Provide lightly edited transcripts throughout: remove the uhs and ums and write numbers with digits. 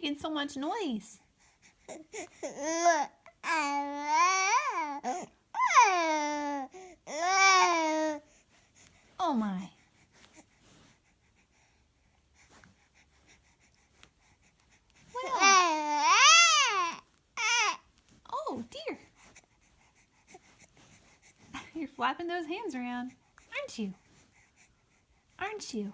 making so much noise? Oh my. Well. Oh dear. You're flapping those hands around, aren't you? Aren't you?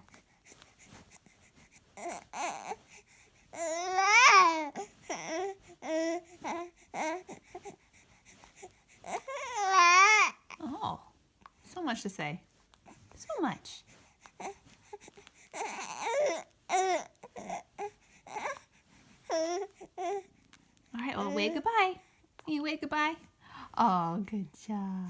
Oh, so much to say. So much. All right, well, wave goodbye. Can you wave goodbye? Oh, good job.